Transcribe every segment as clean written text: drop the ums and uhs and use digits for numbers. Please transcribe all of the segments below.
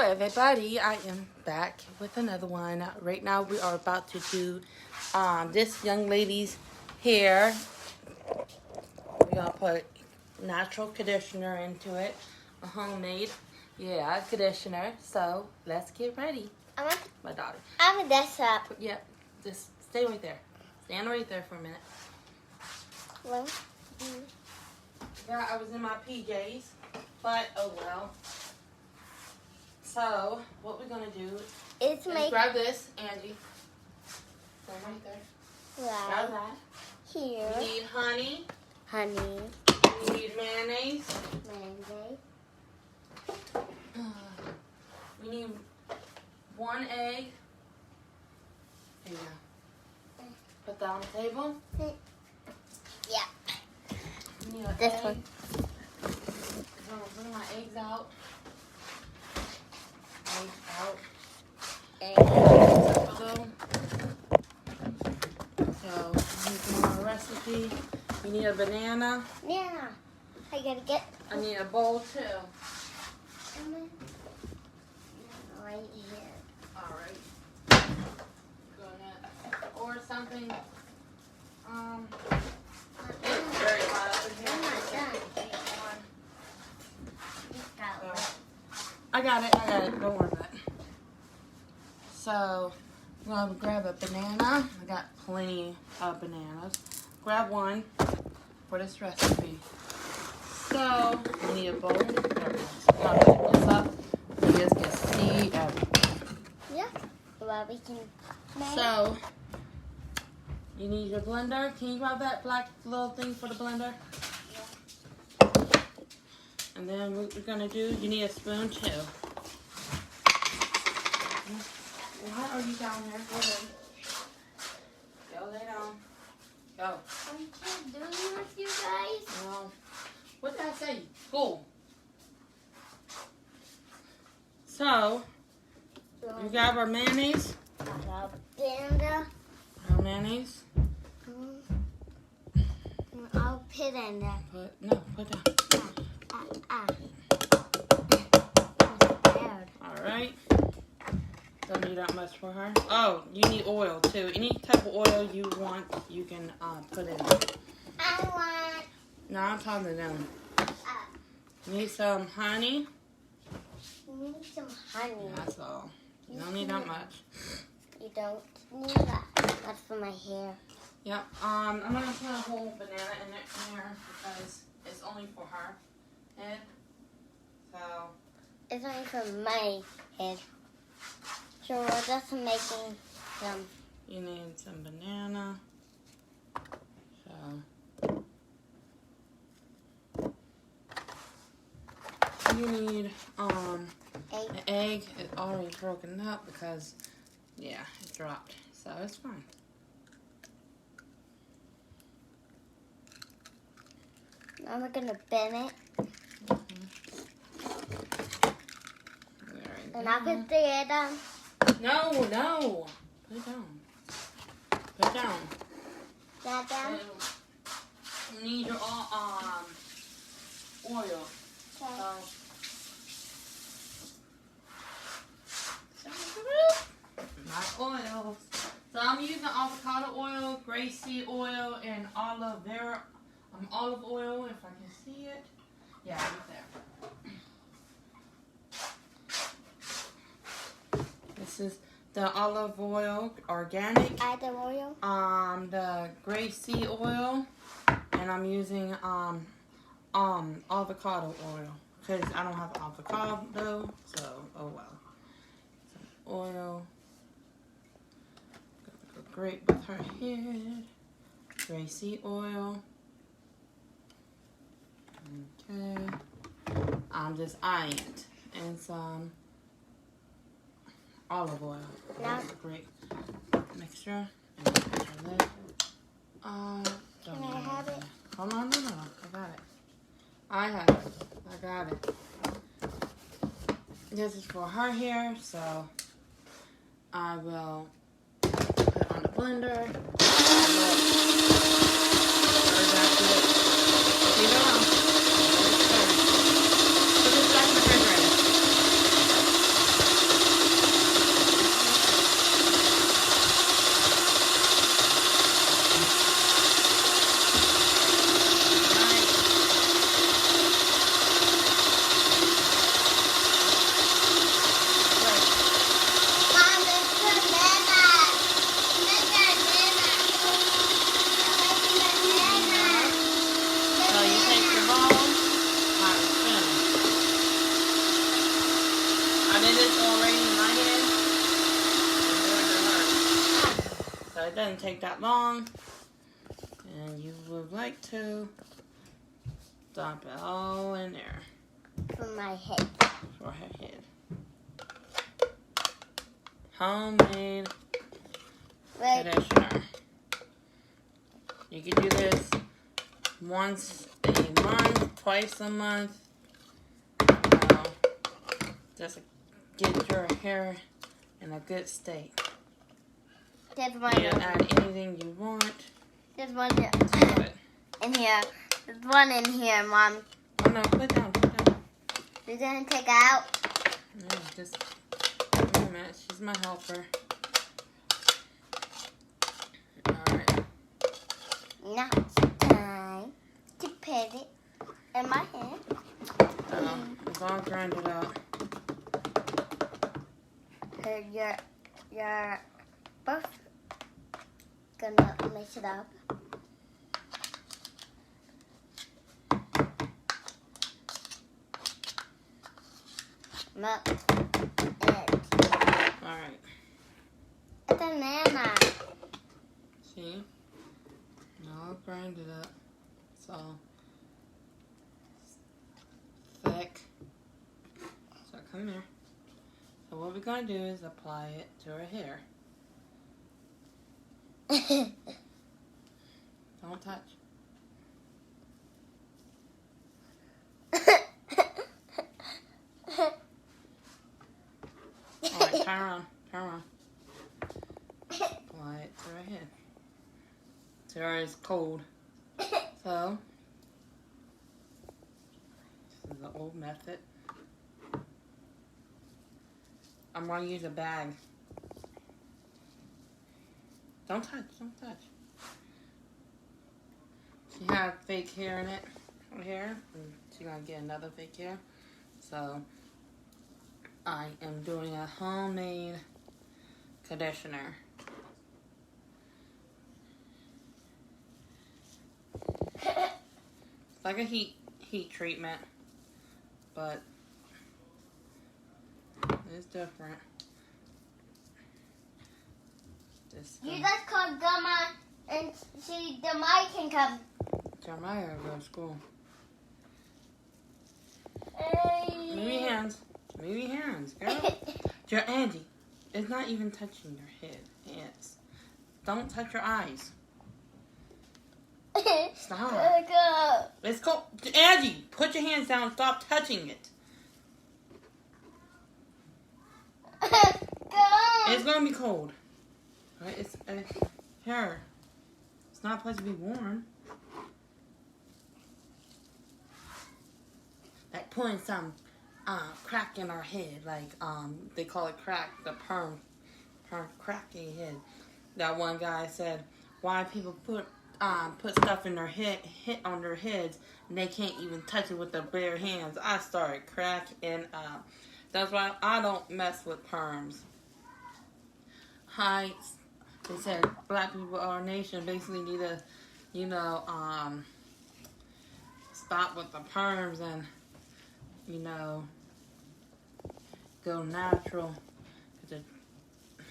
Hello everybody, I am back with another one. Right now we are about to do this young lady's hair. We're going to put natural conditioner into it, a homemade, conditioner. So let's get ready. My daughter. I'm a dress up. Yeah, just stay right there. Stand right there for a minute. Well, Yeah, I was in my PJs, but oh well. So, what we're going to do it's is my grab this, Angie. Stand right there. Grab right that. here. You need honey. Honey. You need mayonnaise. We need 1 egg. There you go. Put that on the table. Yeah. We need an This egg. one. So I'm going to bring my eggs out. Eggs out. So, here's my recipe. You need a banana. Yeah. I gotta get I need a bowl too. right here. Alright. Or something. It's very hot up in I'm here. not done. So, I got it. Don't worry about it. So, I'm going to grab a banana. I got plenty of bananas. Grab one for this recipe. So, you need a bowl. There it is. I'm going to pick this up. You guys can see everything. Yeah. Well, we can make. So, you need your blender. Can you grab that black little thing for the blender? And then what we're going to do, you need a spoon too. Why are you down there? Go ahead. Go lay down. Go. I can't do it with you guys. No. What did I say? School. So, we got our mayonnaise. Blender. Our mayonnaise. I'll put in there. Put down. Alright. Don't need that much for her. Oh, you need oil too. Any type of oil you want, you can put in. I want. No, I'm talking to them. You need some honey. You need some honey. That's all. You don't need that much. You don't need that. That's for my hair. Yep. I'm gonna put a whole banana in there because it's only for her head. So. It's only for my head. So we're just making some. You need some banana. So you need an egg. It's already broken up because it dropped. So it's fine. Now we're gonna bend it. And I'll put the air down. No. Put it down. Put it down. That down. You need your oil. Not oils. So I'm using avocado oil, grapeseed oil, and olive oil, if I can see it. Yeah, right there. This is the olive oil, organic. Add the oil. The grapeseed oil, and I'm using avocado oil because I don't have avocado, so oh well. Some oil. Go great with her head. Grapeseed oil. Okay. I'm just eyeing it, and some olive oil. That's a great mixture. And put your lid. Can I have it? Hold on, no. I have it. I got it. This is for her hair, so I will put it on the blender. Put this back in the refrigerator. But it is already in my hand. So it doesn't take that long. And you would like to dump it all in there. For my head. For her head. Homemade conditioner. You can do this once a month, twice a month. Just get your hair in a good state. There's You one can add anything you want. There's one to it. in here. There's one in here, Mom. Oh no, put down, put down. You didn't take out? No, just wait a minute. She's my helper. Alright. Now it's time to put it in my hand. It's all grinded out. You're both gonna mix it up. Look it. Alright. A banana. See? All grinded up. It's all thick. So come here. So what we're going to do is apply it to her hair. Don't touch. Alright, turn around. Turn around. Apply it to her head. To her is cold. So, this is the old method. I'm going to use a bag. Don't touch, don't touch. She had fake hair in it, her hair, and she's going to get another fake hair. So, I am doing a homemade conditioner. It's like a heat treatment, but it's different. You just call Grandma and the mic can come. Jeremiah will go to school. Hey. Move your hands. Move your hands, girl. Angie, it's not even touching your head. Yes. Don't touch your eyes. Stop. It's cold. Angie, put your hands down. Stop touching it. It's going to be cold. Right? It's hair. It's not supposed to be warm. Like putting some crack in our head. Like they call it crack. The perm crack in your head. That one guy said, why people put stuff in their head on their heads and they can't even touch it with their bare hands. I started cracking up. That's why I don't mess with perms. Heights. They said black people, our nation, basically need to, stop with the perms and, go natural.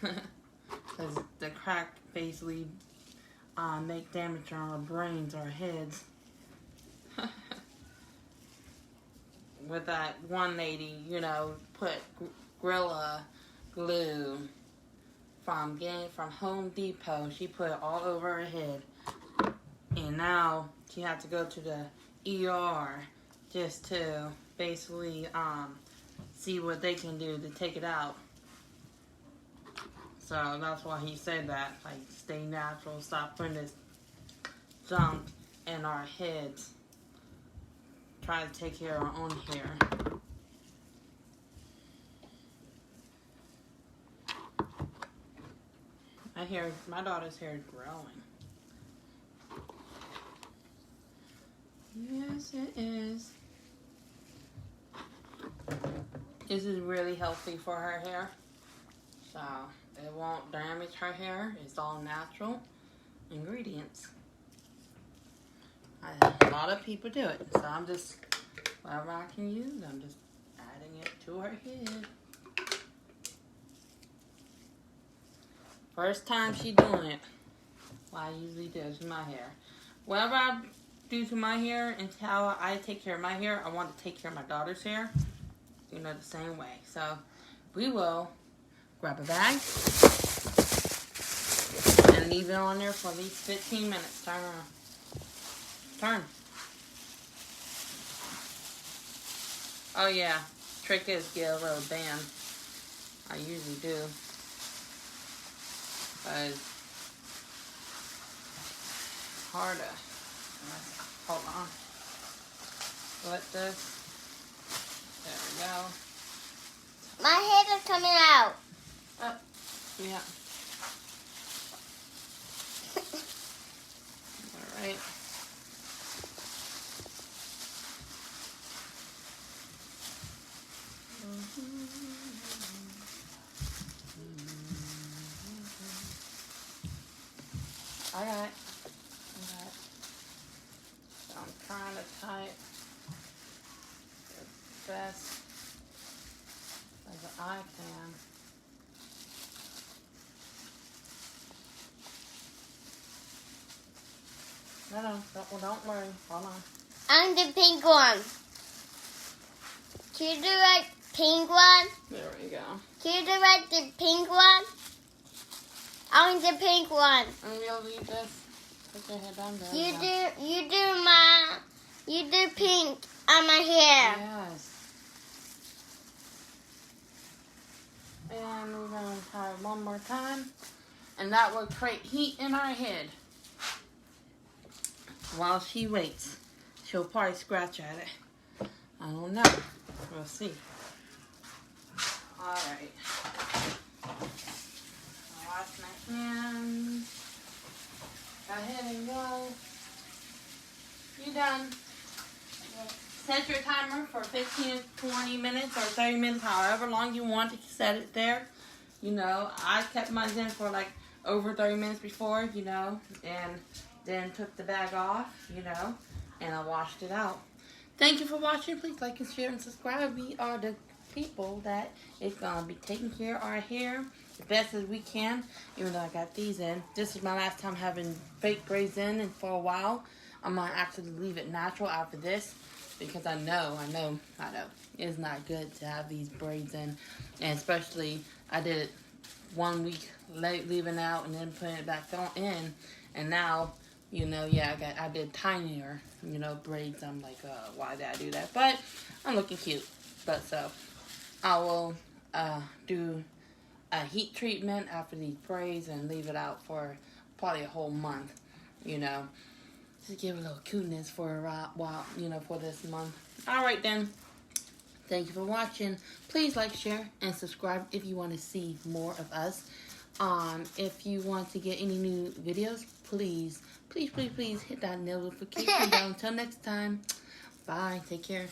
Because the crack basically make damage on our brains, our heads. With that one lady, put Gorilla Glue from Home Depot. She put it all over her head. And now she had to go to the ER just to basically see what they can do to take it out. So that's why he said that. Like, stay natural. Stop putting this junk in our heads. Try to take care of our own hair. My daughter's hair is growing. Yes, it is. This is really healthy for her hair. So, it won't damage her hair. It's all natural ingredients. A lot of people do it. So, I'm just, whatever I can use, I'm just adding it to her head. First time she doing it. Well, I usually do is my hair. Whatever I do to my hair and how I take care of my hair, I want to take care of my daughter's hair. You know, the same way. So we will grab a bag and leave it on there for at least 15 minutes. Turn around. Turn. Oh yeah, trick is get a little band. I usually do. But it's hard to, hold on. Let this, there we go. My hair is coming out. Oh, yeah. All right. I got it. So I'm trying to tie it as best as I can. No, don't worry. Hold on. I'm the pink one. Can you do like pink one? There we go. Can you do like the pink one? I want the pink one. And we'll leave this. Put your head down there. You do pink on my hair. Yes. And we're going to tie it one more time. And that will create heat in our head. While she waits. She'll probably scratch at it. I don't know. We'll see. Alright. Wash my hands. Go ahead and go. You done. Set your timer for 15, 20 minutes or 30 minutes, however long you want to set it there. You know, I kept mine in for like over 30 minutes before, you know, and then took the bag off, you know, and I washed it out. Thank you for watching. Please like and share and subscribe. We are the people that is going to be taking care of our hair the best as we can, even though I got these in. This is my last time having fake braids in and for a while. I'm going to actually leave it natural after this because I know it's not good to have these braids in. And especially, I did it 1 week late leaving out and then putting it back in. And now, you know, yeah, I did tinier, you know, braids. I'm like, why did I do that? But I'm looking cute. But so, I will do a heat treatment after these braids and leave it out for probably a whole month, you know. Just give it a little cuteness for a while, you know, for this month. Alright then. Thank you for watching. Please like, share, and subscribe if you want to see more of us. If you want to get any new videos, please hit that notification bell. Until next time, bye. Take care.